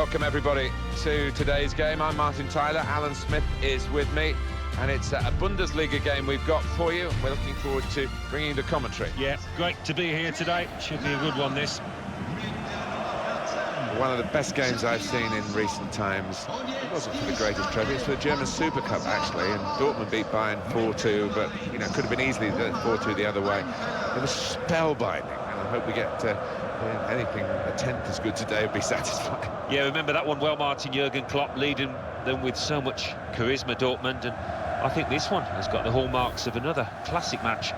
Welcome everybody to today's game. I'm Martin Tyler, Alan Smith is with me, and it's a Bundesliga game we've got for you. We're looking forward to bringing the commentary. Yeah, great to be here today. Should be a good one, this. One of the best games I've seen in recent times. It wasn't for the greatest trophy, it's for the German Super Cup actually, and Dortmund beat Bayern 4-2, but you know, could have been easily 4-2 the other way. It was spellbinding, and I hope we get anything a tenth as good today would be satisfying. Yeah, remember that one well, Martin. Jurgen Klopp leading them with so much charisma, Dortmund, and I think this one has got the hallmarks of another classic match.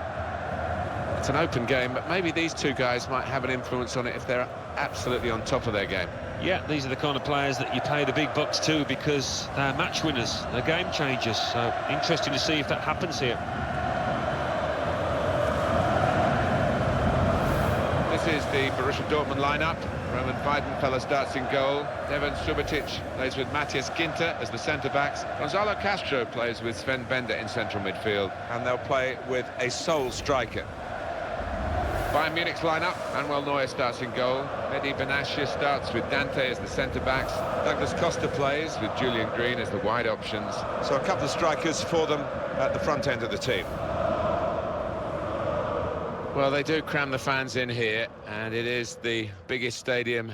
It's an open game, but maybe these two guys might have an influence on it if they're absolutely on top of their game. Yeah, these are the kind of players that you pay the big bucks to because they're match winners, they're game changers, so interesting to see if that happens here. This is the Borussia Dortmund lineup. Roman Weidenfeller starts in goal. Dejan Subotic plays with Matthias Ginter as the centre-backs. Gonzalo Castro plays with Sven Bender in central midfield. And they'll play with a sole striker. Bayern Munich's lineup. Manuel Neuer starts in goal. Mehdi Benatia starts with Dante as the centre-backs. Douglas Costa plays with Julian Green as the wide options. So a couple of strikers for them at the front end of the team. Well, they do cram the fans in here, and it is the biggest stadium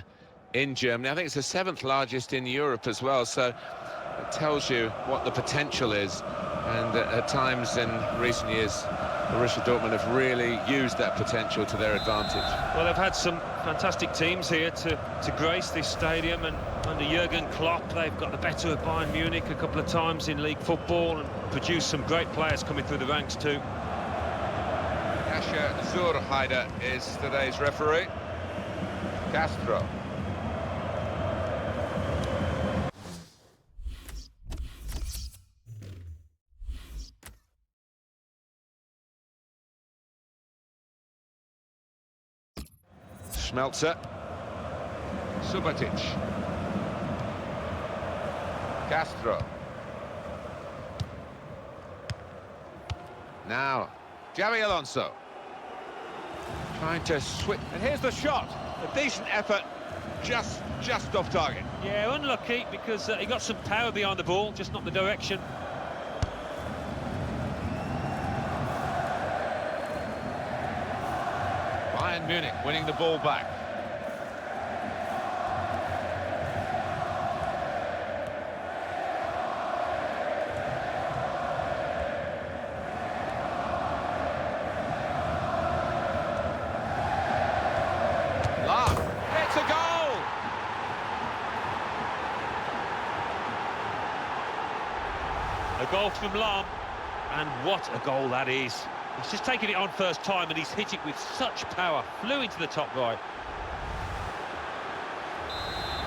in Germany. I think it's the 7th largest in Europe as well, so it tells you what the potential is. And at times in recent years, Borussia Dortmund have really used that potential to their advantage. Well, they've had some fantastic teams here to grace this stadium, and under Jurgen Klopp, they've got the better of Bayern Munich a couple of times in league football and produced some great players coming through the ranks too. Asher Zurheider is today's referee. Castro. Schmelzer. Subotic. Castro. Now, Xabi Alonso. Trying to switch, and here's the shot. A decent effort, just off target. Yeah, unlucky because he got some power behind the ball, just not the direction. Bayern Munich winning the ball back. It's a goal! A goal from Lahm, and what a goal that is. He's just taken it on first time and he's hit it with such power, flew into the top right.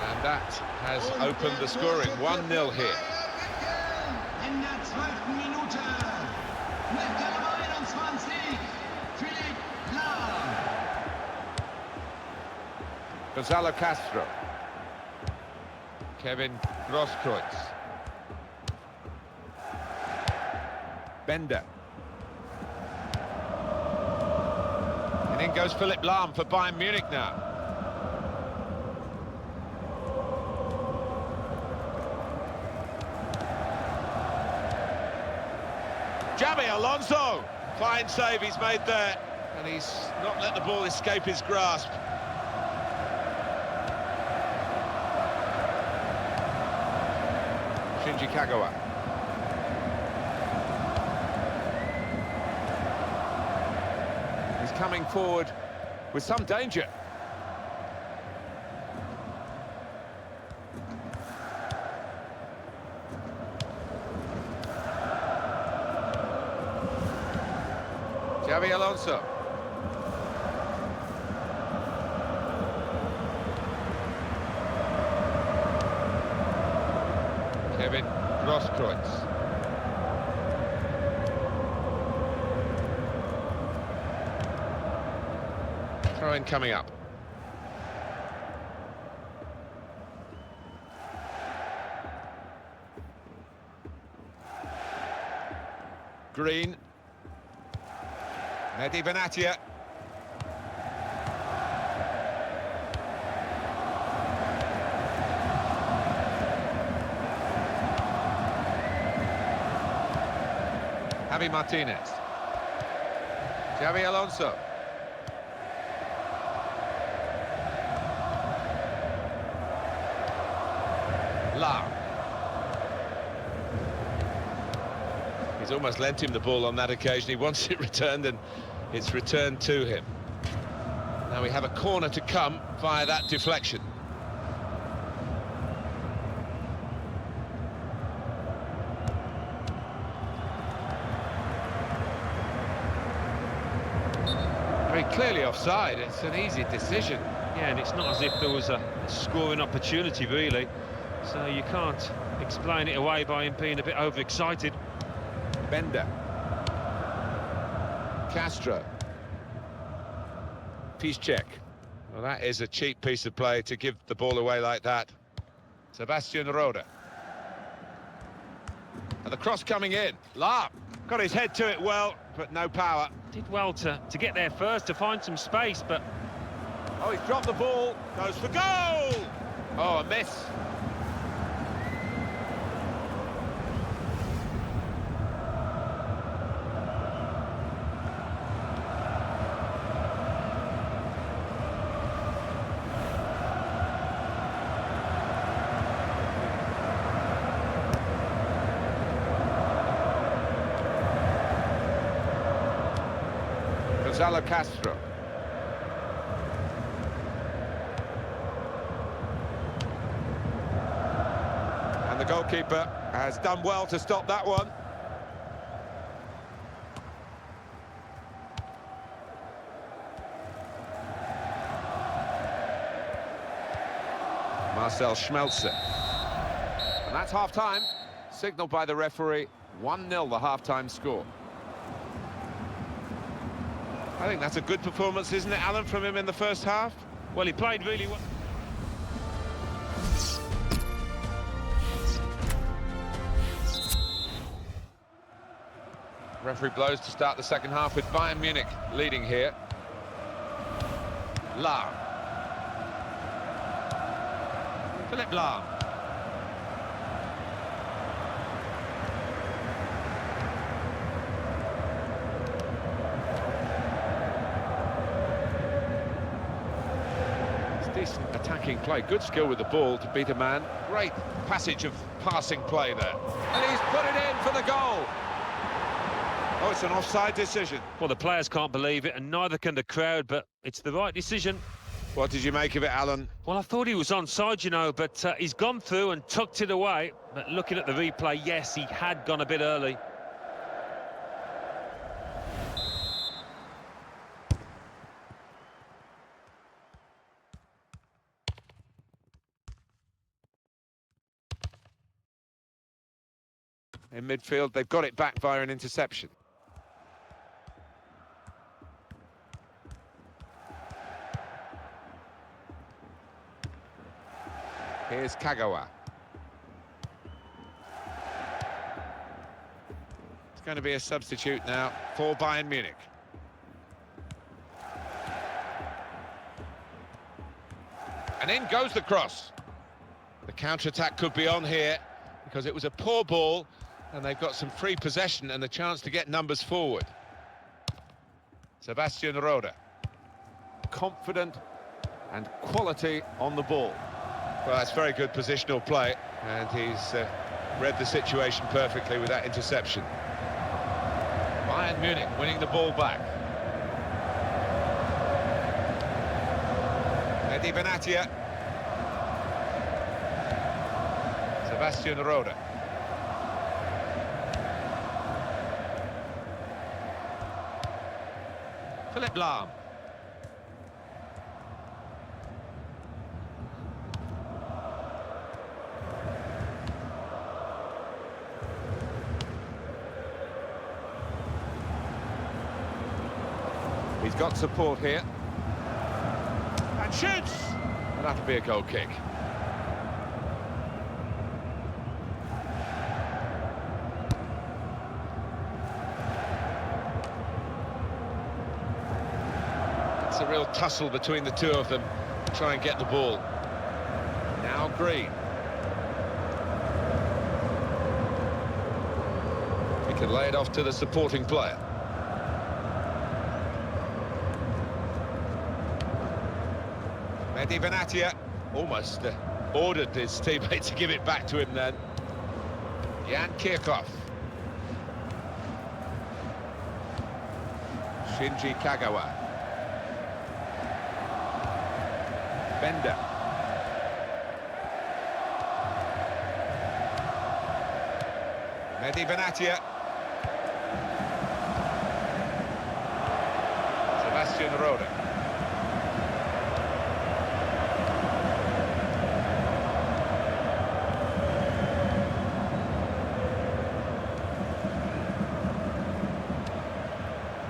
And that has opened the scoring, 1-0 here. In der 12. Minute mit der 21 Philipp Lahm. Gonzalo Castro. Kevin Grosskreutz. Bender. And in goes Philipp Lahm for Bayern Munich now. Xabi Alonso. Fine save he's made there. And he's not let the ball escape his grasp. Shinji Kagawa. He's coming forward with some danger. Xabi Alonso. Kevin Grosskreutz. Throw-in coming up. Green. Mehdi Benatia. Javi Martinez. Xavi Alonso. Lau. He's almost lent him the ball on that occasion. He wants it returned, and it's returned to him. Now we have a corner to come via that deflection. Very clearly offside. It's an easy decision. Yeah, and it's not as if there was a scoring opportunity, really. So you can't explain it away by him being a bit overexcited. Bender. Castro. Piszczek. Well, that is a cheap piece of play to give the ball away like that. Sebastian Rode. And the cross coming in. Lau got his head to it well, but no power. Did well to get there first, to find some space, but... Oh, he's dropped the ball. Goes for goal! Oh, a miss. Gonzalo Castro. And the goalkeeper has done well to stop that one. Marcel Schmelzer. And that's half-time, signalled by the referee. 1-0 the half-time score. I think that's a good performance, isn't it, Alan, from him in the first half? Well, he played really well. Referee blows to start the second half with Bayern Munich leading here. Lahm. Philipp Lahm. Decent attacking play, good skill with the ball to beat a man. Great passage of passing play there. And he's put it in for the goal. Oh, it's an offside decision. Well, the players can't believe it, and neither can the crowd, but it's the right decision. What did you make of it, Alan? Well, I thought he was onside, you know, but he's gone through and tucked it away. But looking at the replay, yes, he had gone a bit early. In midfield, they've got it back via an interception. Here's Kagawa. It's going to be a substitute now for Bayern Munich. And in goes the cross. The counter-attack could be on here because it was a poor ball and they've got some free possession and a chance to get numbers forward. Sebastian Rode. Confident and quality on the ball. Well, that's very good positional play, and he's read the situation perfectly with that interception. Bayern Munich winning the ball back. Eddie Benatia. Sebastian Rode. Philipp Lahm. He's got support here. And shoots! And that'll be a goal kick. It's a real tussle between the two of them to try and get the ball. Now Green. He can lay it off to the supporting player. Mehdi Benatia almost ordered his teammate to give it back to him then. Jan Kirchhoff. Shinji Kagawa. Bender. Mehdi Benatia. Sebastian Rode.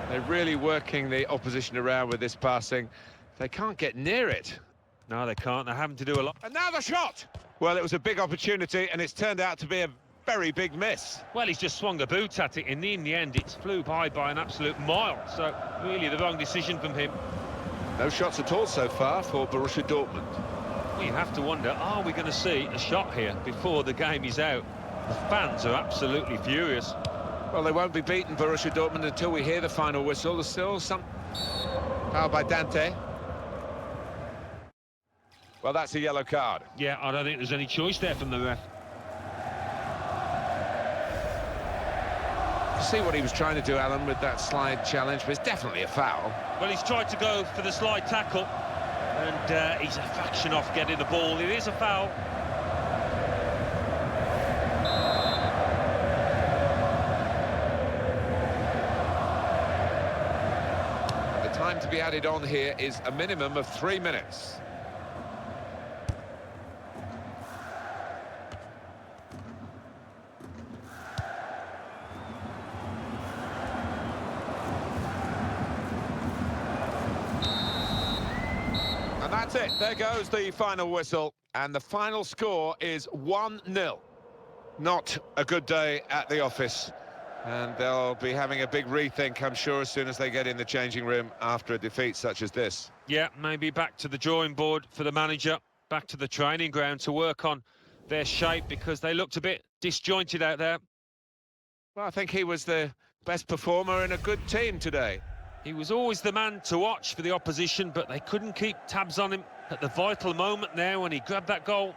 They're really working the opposition around with this passing. They can't get near it. No, they can't. They're having to do a lot. And now the shot! Well, it was a big opportunity, and it's turned out to be a very big miss. Well, he's just swung a boot at it, and in the end, it flew by an absolute mile. So, really, the wrong decision from him. No shots at all so far for Borussia Dortmund. Well, you have to wonder, are we going to see a shot here before the game is out? The fans are absolutely furious. Well, they won't be beaten, Borussia Dortmund, until we hear the final whistle. There's still some foul by Dante. Well, that's a yellow card. Yeah, I don't think there's any choice there from the ref. See what he was trying to do, Alan, with that slide challenge, but it's definitely a foul. Well, he's tried to go for the slide tackle, and he's a fraction off getting the ball. It is a foul. The time to be added on here is a minimum of 3 minutes. And that's it. There goes the final whistle. And the final score is 1-0. Not a good day at the office. And they'll be having a big rethink, I'm sure, as soon as they get in the changing room after a defeat such as this. Yeah, maybe back to the drawing board for the manager, back to the training ground to work on their shape, because they looked a bit disjointed out there. Well, I think he was the best performer in a good team today. He was always the man to watch for the opposition, but they couldn't keep tabs on him at the vital moment there when he grabbed that goal.